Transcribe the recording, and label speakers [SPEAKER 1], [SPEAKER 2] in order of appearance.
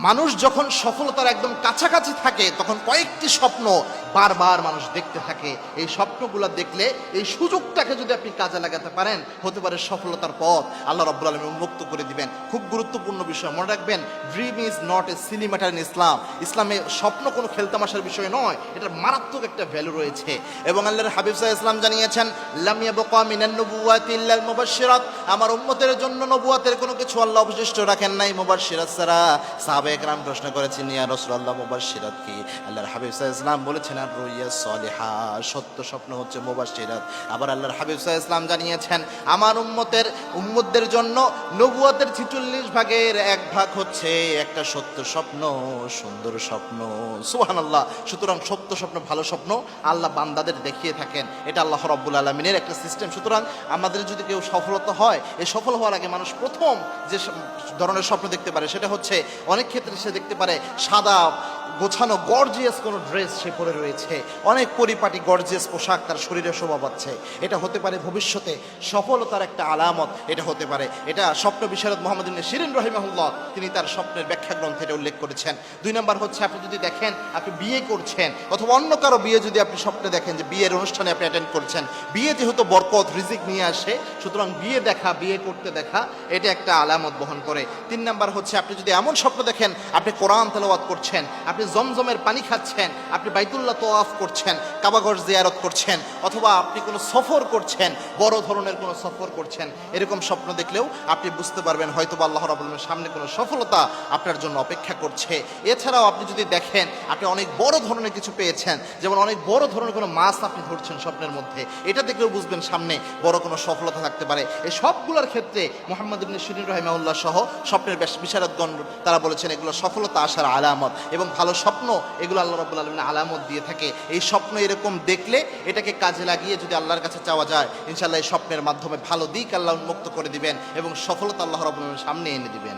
[SPEAKER 1] মানুষ যখন সফলতার একদম কাছাকাছি থাকে তখন কয়েকটি স্বপ্ন বারবার মানুষ দেখতে থাকে। এই স্বপ্নগুলো দেখলে এই সুযোগটাকে যদি আপনি কাজে লাগাতে পারেন, হতে পারে সফলতার পথ আল্লাহ রাব্বুল আলামিন উন্মুক্ত করে দিবেন। খুব গুরুত্বপূর্ণ বিষয় মনে রাখবেন, dream is not a silly matter in Islam. ইসলামে স্বপ্ন কোনো খেলতামাশার বিষয় নয়, এটার মারাত্মক একটা ভ্যালু রয়েছে। এবং আল্লাহর হাবিব সাল্লাল্লাহু আলাইহি ওয়াসাল্লাম জানিয়েছেন, লাম ইয়াবকা মিনান নবুওয়াতি ইল্লাল মুবাশশিরাত, আমার উম্মতের জন্য নবুয়তের কোনো কিছু আল্লাহ অবশিষ্ট রাখেন নাই মুবাশশিরাত ছাড়া। সাহাবায়ে কেরাম প্রশ্ন করেছেন, ইয়া রাসূলুল্লাহ মুবাশশিরাত কি? আল্লাহর হাবিব সাল্লাল্লাহু আলাইহি ওয়াসাল্লাম বলেছেন, আর রুইয়া সলিহা, সত্য স্বপ্ন হচ্ছে মুবাশশিরাত। আবার আল্লাহর হাবিব সাল্লাল্লাহু আলাইহি ওয়াসাল্লাম জানিয়েছেন, আমার উম্মতদের জন্য নবুয়তের ৪৬ ভাগের ১ ভাগ হচ্ছে একটা সত্য স্বপ্ন, সুন্দর স্বপ্ন। সুবহানাল্লাহ। সুতরাং সত্য স্বপ্ন, ভালো স্বপ্ন আল্লাহ বান্দাদের দেখিয়ে থাকেন, এটা আল্লাহ রাব্বুল আলামিনের একটা সিস্টেম। সুতরাং আমাদের যদি কেউ সফলতা হয়, এই সফল হওয়ার আগে মানুষ প্রথম যে ধরনের স্বপ্ন দেখতে পারে সেটা হচ্ছে, অনেক ক্ষেত্রে সে দেখতে পারে সাদা গোছানো গর্জিয়াস কোনো ড্রেস সে পরে রয়েছে, অনেক পরিপাটি গর্জিয়াস পোশাক তার শরীরে শোভা পাচ্ছে। এটা হতে পারে ভবিষ্যতে সফলতার একটা আলামত। এটা হতে পারে, এটা স্বপ্ন বিশারদ মোহাম্মদ ইবনে শিরিন রাহিমাহুল্লাহ তিনি তার স্বপ্নের ব্যাখ্যা গ্রন্থে এটা উল্লেখ করেছেন। ২ নম্বর হচ্ছে, আপনি যদি দেখেন আপনি বিয়ে করছেন অথবা অন্য কারো বিয়ে যদি আপনি স্বপ্নে দেখেন যে বিয়ের অনুষ্ঠানে আপনি অ্যাটেন্ড করছেন, বিয়ে যেহেতু বরকত রিজিক নিয়ে আসে, সুতরাং বিয়ে দেখা, বিয়ে করতে দেখা এটা একটা আলামত বহন করে। ৩ নম্বর হচ্ছে, আপনি যদি এমন স্বপ্ন দেখেন আপনি কোরআন তেলাওয়াত করছেন, আপনি জমজমের পানি খাচ্ছেন, আপনি বাইতুল্লাহ তাওয়াফ করছেন, কাবাঘর জিয়ারত করছেন, অথবা আপনি কোনো সফর করছেন, বড় ধরনের কোনো সফর করছেন, এরকম স্বপ্ন দেখলেও আপনি বুঝতে পারবেন হয়তো বা আল্লাহ রাব্বুল আলামিনের সামনে কোনো সফলতা আপনার জন্য অপেক্ষা করছে। এছাড়াও আপনি যদি দেখেন আপনি অনেক বড় ধরনের কিছু পেয়েছেন, যেমন অনেক বড় ধরনের কোনো মাছ আপনি ধরছেন স্বপ্নের মধ্যে, এটা দেখলেও বুঝবেন সামনে বড় কোনো সফলতা থাকতে পারে। এই সবগুলোর ক্ষেত্রে মুহাম্মদ ইবনে শিরিন রাহিমাহুল্লাহ সহ স্বপ্নের বিশারদগণ তারা বলেছেন এগুলো সফলতা আসার আলামত, এবং ভালো স্বপ্ন এগুলো আল্লাহ রাব্বুল আলামিন আলামত দিয়ে থাকে। এই স্বপ্ন এরকম দেখলে এটাকে কাজে লাগিয়ে যদি আল্লাহর কাছে চাওয়া যায়, ইনশাআল্লাহ এই স্বপ্নের মাধ্যমে ভালো দিক আল্লাহ উন্মুক্ত করে দিবেন এবং সফলতা আল্লাহ রাব্বুল আলামিন সামনে এনে দিবেন।